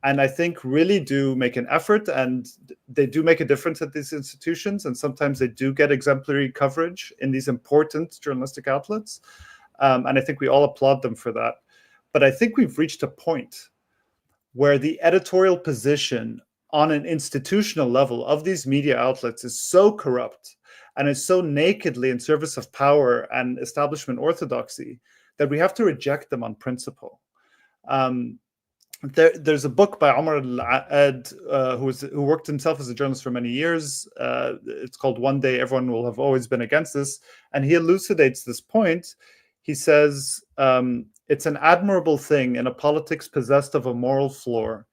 Speaker 2: and I think really do make an effort, and they do make a difference at these institutions, and sometimes they do get exemplary coverage in these important journalistic outlets, and I think we all applaud them for that. But I think we've reached a point where the editorial position on an institutional level of these media outlets is so corrupt and is so nakedly in service of power and establishment orthodoxy that we have to reject them on principle. there's a book by Omar al-Ad, who worked himself as a journalist for many years. It's called One Day Everyone Will Have Always Been Against This. And he elucidates this point. He says, it's an admirable thing in a politics possessed of a moral floor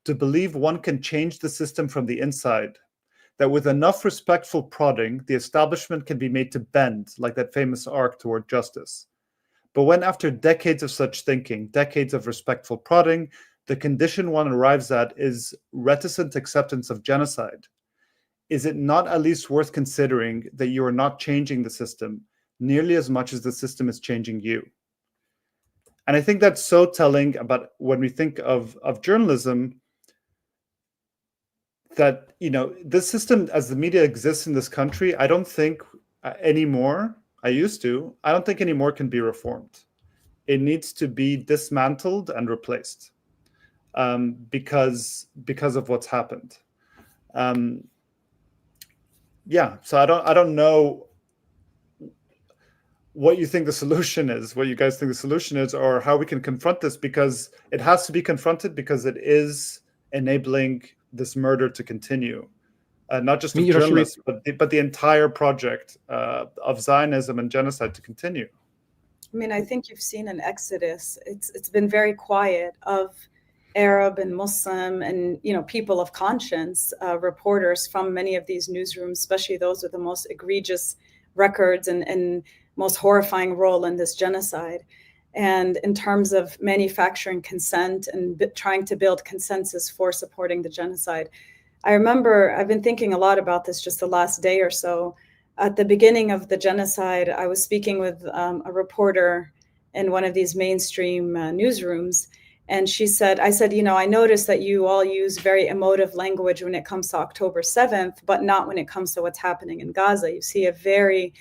Speaker 2: to believe one can change the system from the inside, that with enough respectful prodding, the establishment can be made to bend like that famous arc toward justice. But when after decades of such thinking, decades of respectful prodding, the condition one arrives at is reticent acceptance of genocide, is it not at least worth considering that you are not changing the system nearly as much as the system is changing you? And I think that's so telling about when we think of journalism, that, you know, this system as the media exists in this country, I don't think anymore, I used to, I don't think anymore can be reformed. It needs to be dismantled and replaced because of what's happened. Yeah, so I don't know what you think the solution is, what you guys think the solution is, or how we can confront this, because it has to be confronted, because it is enabling this murder to continue, not just of journalists, but the entire project of Zionism and genocide to continue.
Speaker 3: I mean, I think you've seen an exodus. It's been very quiet of Arab and Muslim and, you know, people of conscience, reporters from many of these newsrooms, especially those with the most egregious records and most horrifying role in this genocide. And in terms of manufacturing consent and trying to build consensus for supporting the genocide. I remember I've been thinking a lot about this just the last day or so. At the beginning of the genocide, I was speaking with a reporter in one of these mainstream newsrooms. And she said, I said, you know, I noticed that you all use very emotive language when it comes to October 7th, but not when it comes to what's happening in Gaza. You see a very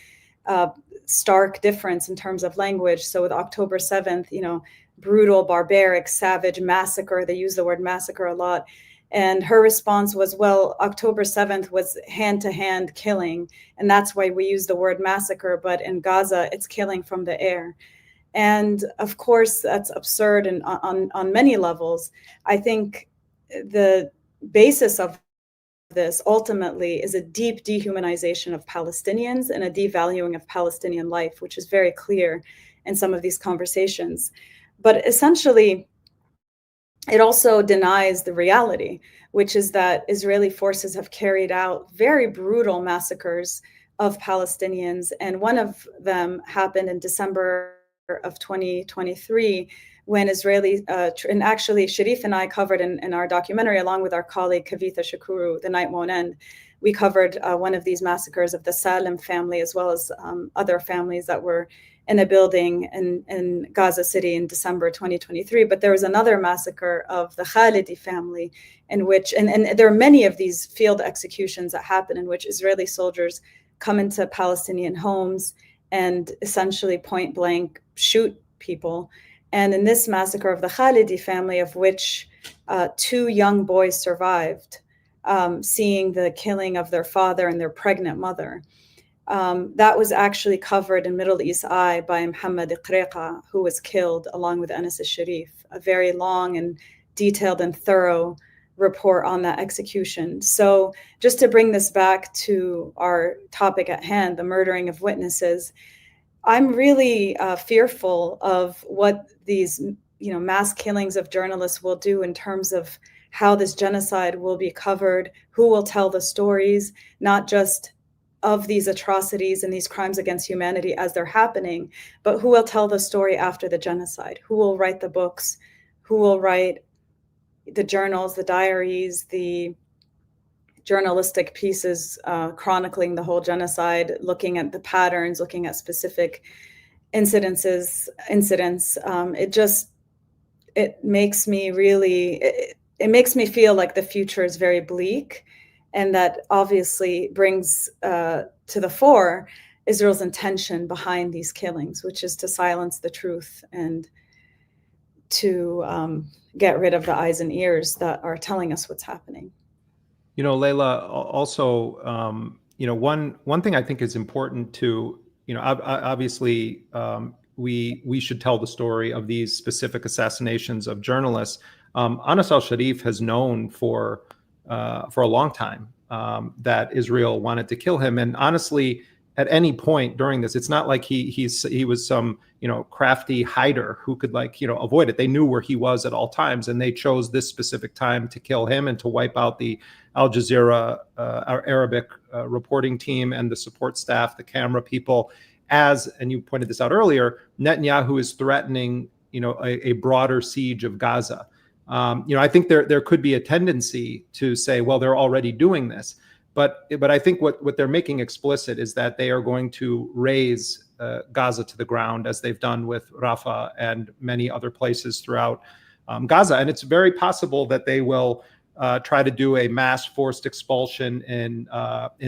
Speaker 3: stark difference in terms of language. So with October 7th, you know, brutal, barbaric, savage massacre. They use the word massacre a lot. And her response was, well, October 7th was hand-to-hand killing. And that's why we use the word massacre. But in Gaza, it's killing from the air. And of course, that's absurd and on many levels. I think the basis of this ultimately is a deep dehumanization of Palestinians and a devaluing of Palestinian life, which is very clear in some of these conversations. But essentially, it also denies the reality, which is that Israeli forces have carried out very brutal massacres of Palestinians. And one of them happened in December of 2023, when Israeli, and actually Sharif and I covered in our documentary, along with our colleague Kavitha Shakuru, The Night Won't End, we covered one of these massacres of the Salem family, as well as other families that were in a building in Gaza City in December 2023. But there was another massacre of the Khalidi family, in which, and there are many of these field executions that happen in which Israeli soldiers come into Palestinian homes and essentially point blank shoot people. And in this massacre of the Khalidi family, of which 2 young boys survived, seeing the killing of their father and their pregnant mother, that was actually covered in Middle East Eye by Mohammed Iqriqa, who was killed along with Anas al-Sharif. A very long and detailed and thorough report on that execution. So just to bring this back to our topic at hand, the murdering of witnesses, I'm really fearful of what these, you know, mass killings of journalists will do in terms of how this genocide will be covered, who will tell the stories, not just of these atrocities and these crimes against humanity as they're happening, but who will tell the story after the genocide, who will write the books, who will write the journals, the diaries, the journalistic pieces chronicling the whole genocide, looking at the patterns, looking at specific incidents. It makes me really, it makes me feel like the future is very bleak, and that obviously brings to the fore Israel's intention behind these killings, which is to silence the truth and to get rid of the eyes and ears that are telling us what's happening.
Speaker 1: You know, Laila, also, you know, one thing I think is important to, you know, obviously we should tell the story of these specific assassinations of journalists. Anas al-Sharif has known for a long time that Israel wanted to kill him. And honestly, at any point during this, it's not like he was some crafty hider who could avoid it. They knew where he was at all times, and they chose this specific time to kill him and to wipe out the Al Jazeera our Arabic reporting team and the support staff, the camera people. And you pointed this out earlier, Netanyahu is threatening a broader siege of Gaza. I think there could be a tendency to say, well, they're already doing this. But I think what they're making explicit is that they are going to raise Gaza to the ground, as they've done with Rafah and many other places throughout Gaza. And it's very possible that they will try to do a mass forced expulsion in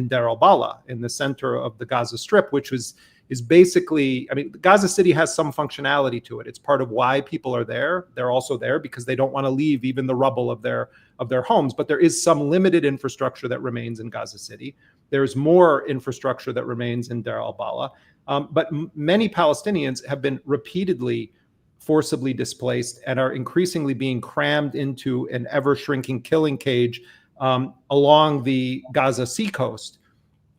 Speaker 1: Deir al-Balah, in the center of the Gaza Strip, which is basically, Gaza City has some functionality to it. It's part of why people are there. They're also there because they don't want to leave even the rubble of their homes. But there is some limited infrastructure that remains in Gaza City. There's more infrastructure that remains in Deir al-Balah. But many Palestinians have been repeatedly forcibly displaced and are increasingly being crammed into an ever-shrinking killing cage along the Gaza seacoast.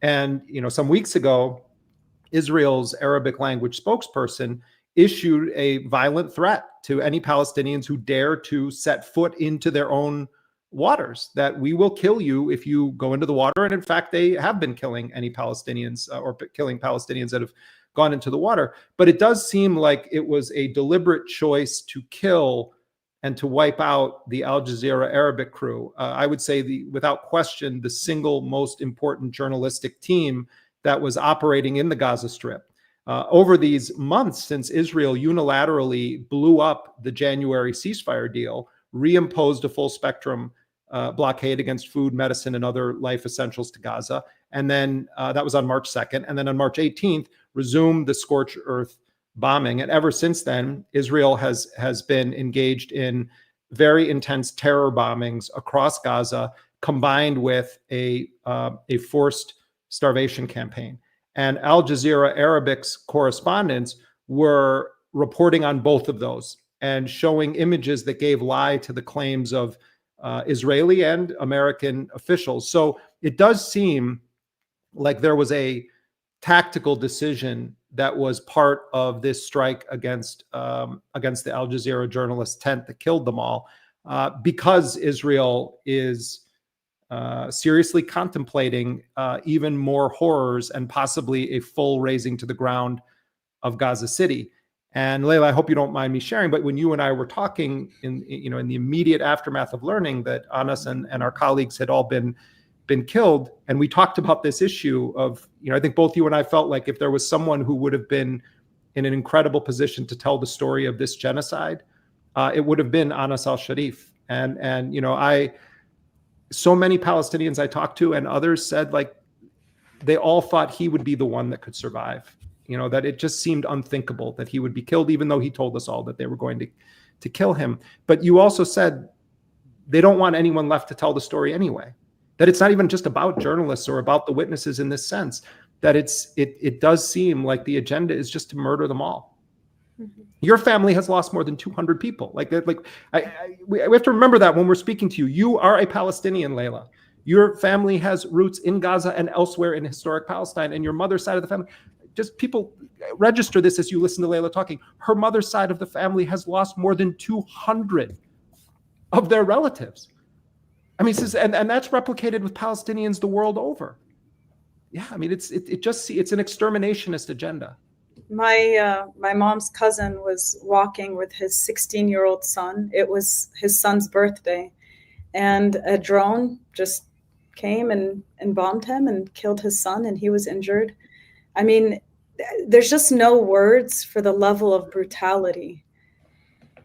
Speaker 1: And some weeks ago, Israel's Arabic language spokesperson issued a violent threat to any Palestinians who dare to set foot into their own waters, that we will kill you if you go into the water. And in fact, they have been killing any Palestinians or killing Palestinians that have gone into the water. But it does seem like it was a deliberate choice to kill and to wipe out the Al Jazeera Arabic crew. I would say without question, the single most important journalistic team that was operating in the Gaza Strip. Over these months since Israel unilaterally blew up the January ceasefire deal, reimposed a full spectrum blockade against food, medicine, and other life essentials to Gaza. And then that was on March 2nd. And then on March 18th, resumed the scorched earth bombing. And ever since then, Israel has been engaged in very intense terror bombings across Gaza, combined with a forced starvation campaign. And Al Jazeera Arabic's correspondents were reporting on both of those and showing images that gave lie to the claims of Israeli and American officials. So it does seem like there was a tactical decision that was part of this strike against the Al Jazeera journalist tent that killed them all, because Israel is seriously contemplating even more horrors and possibly a full razing to the ground of Gaza City. And Laila, I hope you don't mind me sharing, but when you and I were talking in the immediate aftermath of learning that Anas and our colleagues had all been killed, and we talked about this issue of, I think both you and I felt like if there was someone who would have been in an incredible position to tell the story of this genocide, it would have been Anas al-Sharif. And so many Palestinians I talked to and others said they all thought he would be the one that could survive, that it just seemed unthinkable that he would be killed, even though he told us all that they were going to kill him. But you also said they don't want anyone left to tell the story anyway, that it's not even just about journalists or about the witnesses in this sense, that it does seem like the agenda is just to murder them all. Mm-hmm. Your family has lost more than 200 people. We have to remember that when we're speaking to you. You are a Palestinian, Laila. Your family has roots in Gaza and elsewhere in historic Palestine, and your mother's side of the family. Just people register this as you listen to Laila talking. Her mother's side of the family has lost more than 200 of their relatives. And that's replicated with Palestinians the world over. Yeah, it's an exterminationist agenda.
Speaker 3: My mom's cousin was walking with his 16-year-old son. It was his son's birthday, and a drone just came and bombed him and killed his son, and he was injured. There's just no words for the level of brutality.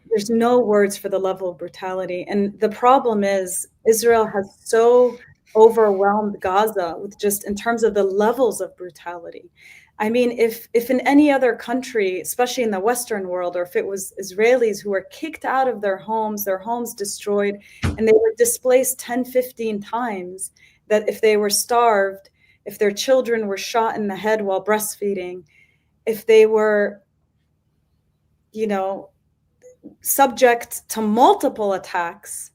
Speaker 3: There's no words for the level of brutality. And the problem is Israel has so overwhelmed Gaza with just in terms of the levels of brutality. If in any other country, especially in the Western world, or if it was Israelis who were kicked out of their homes destroyed, and they were displaced 10, 15 times, that if they were starved, if their children were shot in the head while breastfeeding, if they were, subject to multiple attacks.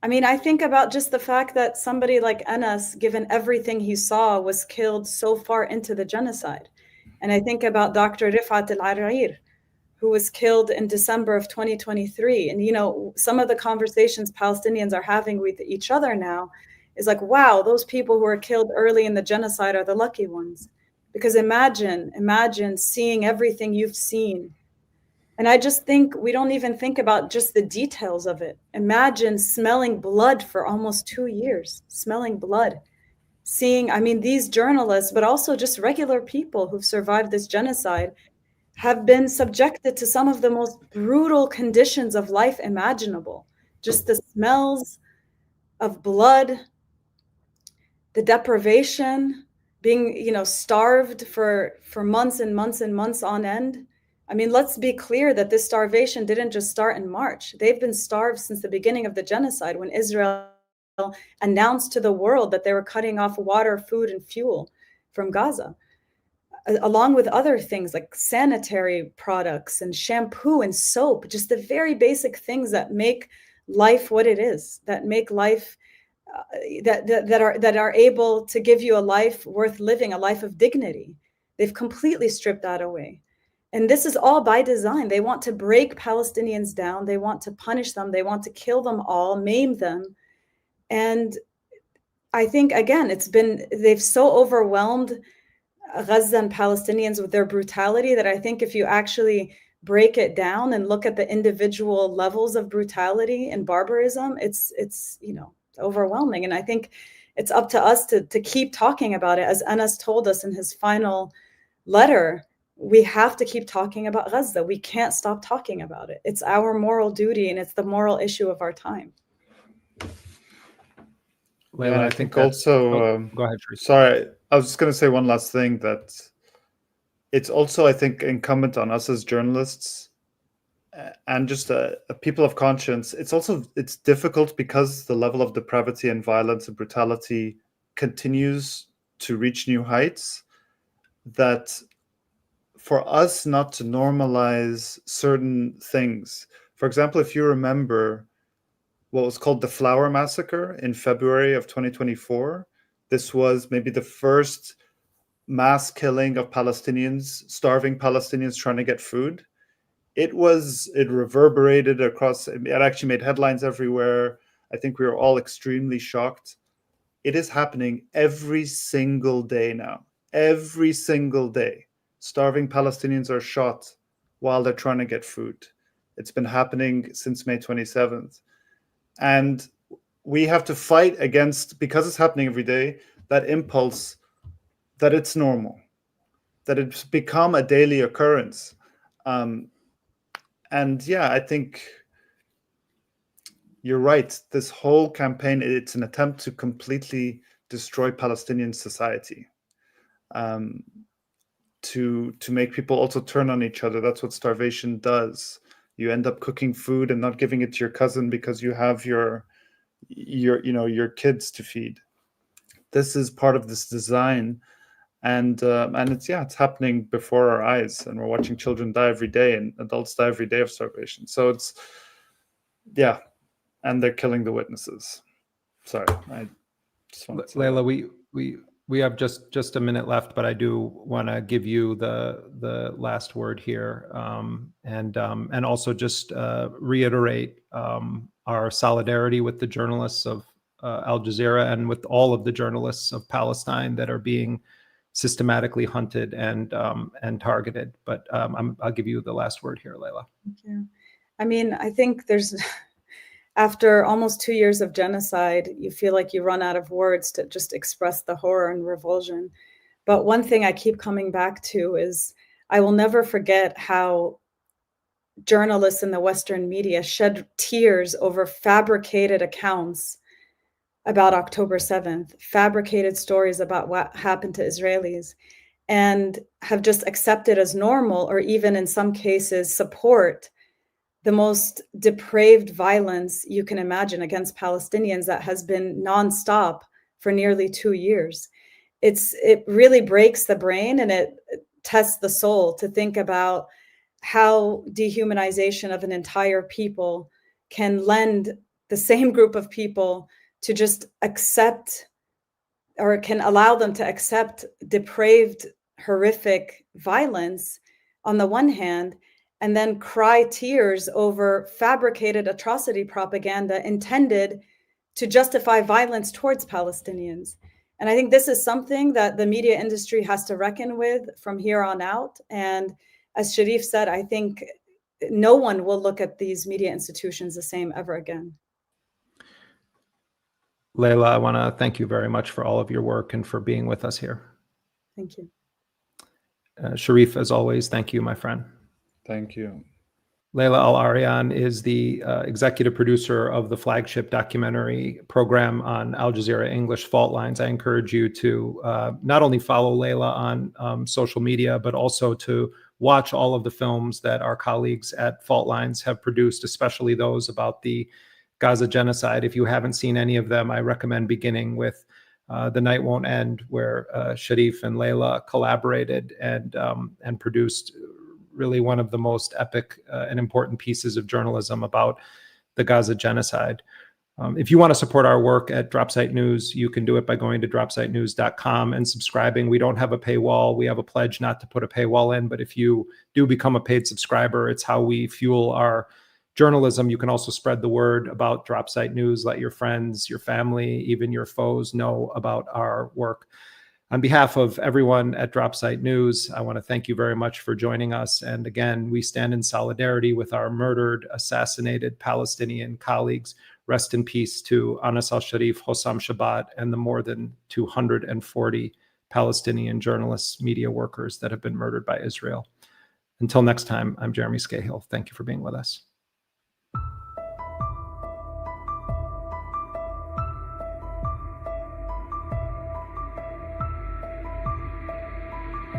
Speaker 3: I mean, I think about just the fact that somebody like Anas, given everything he saw, was killed so far into the genocide. And I think about Dr. Rifat Al-Arian, who was killed in December of 2023. And, you know, some of the conversations Palestinians are having with each other now is like, wow, those people who were killed early in the genocide are the lucky ones. Because imagine seeing everything you've seen. And I just think we don't even think about just the details of it. Imagine smelling blood for almost 2 years, smelling blood, seeing, I mean, these journalists, but also just regular people who've survived this genocide have been subjected to some of the most brutal conditions of life imaginable. Just the smells of blood, the deprivation, being, you know, starved for months and months and months on end. I mean, let's be clear that this starvation didn't just start in March. They've been starved since the beginning of the genocide, when Israel announced to the world that they were cutting off water, food, and fuel from Gaza, along with other things like sanitary products and shampoo and soap, just the very basic things that make life what it is, that make life that are able to give you a life worth living, a life of dignity. They've completely stripped that away. And this is all by design. They want to break Palestinians down. They want to punish them. They want to kill them all, maim them. And I think, again, they've so overwhelmed Gaza and Palestinians with their brutality that I think if you actually break it down and look at the individual levels of brutality and barbarism, it's you know, overwhelming. And I think it's up to us to keep talking about it. As Anas told us in his final letter, we have to keep talking about Gaza. We can't stop talking about it. It's our moral duty, and it's the moral issue of our time.
Speaker 1: Laila,
Speaker 2: I think also,
Speaker 1: go ahead, Sharif.
Speaker 2: Sorry, I was just going to say one last thing, that it's also, I think, incumbent on us as journalists and just a people of conscience. It's difficult because the level of depravity and violence and brutality continues to reach new heights, that for us not to normalize certain things. For example, if you remember what was called the Flower Massacre in February of 2024, this was maybe the first mass killing of Palestinians, starving Palestinians trying to get food. It reverberated across, it actually made headlines everywhere. I think we were all extremely shocked. It is happening every single day now. Every single day. Starving Palestinians are shot while they're trying to get food. It's been happening since May 27th. And we have to fight against, because it's happening every day, that impulse that it's normal, that it's become a daily occurrence. And yeah, I think you're right. This whole campaign, it's an attempt to completely destroy Palestinian society, to make people also turn on each other. That's what starvation does. You end up cooking food and not giving it to your cousin because you have your kids to feed. This is part of this design, and it's happening before our eyes, and we're watching children die every day and adults die every day of starvation. So and they're killing the witnesses. Sorry, I just want to
Speaker 1: Laila, we have just a minute left, but I do want to give you the last word here, and also just reiterate our solidarity with the journalists of Al Jazeera and with all of the journalists of Palestine that are being systematically hunted and targeted. But I'll give you the last word here, Laila.
Speaker 3: Thank you. I mean, I think there's, after almost 2 years of genocide, you feel like you run out of words to just express the horror and revulsion. But one thing I keep coming back to is I will never forget how journalists in the Western media shed tears over fabricated accounts about October 7th, fabricated stories about what happened to Israelis, and have just accepted as normal, or even in some cases support the most depraved violence you can imagine against Palestinians that has been nonstop for nearly 2 years. It really breaks the brain, and it tests the soul to think about how dehumanization of an entire people can lend the same group of people to just accept, or can allow them to accept, depraved, horrific violence on the one hand, and then cry tears over fabricated atrocity propaganda intended to justify violence towards Palestinians. And I think this is something that the media industry has to reckon with from here on out. And as Sharif said, I think no one will look at these media institutions the same ever again.
Speaker 1: Laila, I want to thank you very much for all of your work and for being with us here.
Speaker 3: Thank you.
Speaker 1: Sharif, as always, thank you, my friend.
Speaker 2: Thank you.
Speaker 1: Laila Al-Arian is the executive producer of the flagship documentary program on Al Jazeera English Fault Lines. I encourage you to not only follow Laila on social media, but also to watch all of the films that our colleagues at Fault Lines have produced, especially those about the Gaza genocide. If you haven't seen any of them, I recommend beginning with The Night Won't End, where Sharif and Laila collaborated and produced really one of the most epic and important pieces of journalism about the Gaza genocide. If you want to support our work at Dropsite News, you can do it by going to dropsitenews.com and subscribing. We don't have a paywall. We have a pledge not to put a paywall in, but if you do become a paid subscriber, it's how we fuel our journalism. You can also spread the word about Dropsite News. Let your friends, your family, even your foes know about our work. On behalf of everyone at Dropsite News, I want to thank you very much for joining us. And again, we stand in solidarity with our murdered, assassinated Palestinian colleagues. Rest in peace to Anas al-Sharif, Hossam Shabat, and the more than 240 Palestinian journalists, media workers that have been murdered by Israel. Until next time, I'm Jeremy Scahill. Thank you for being with us.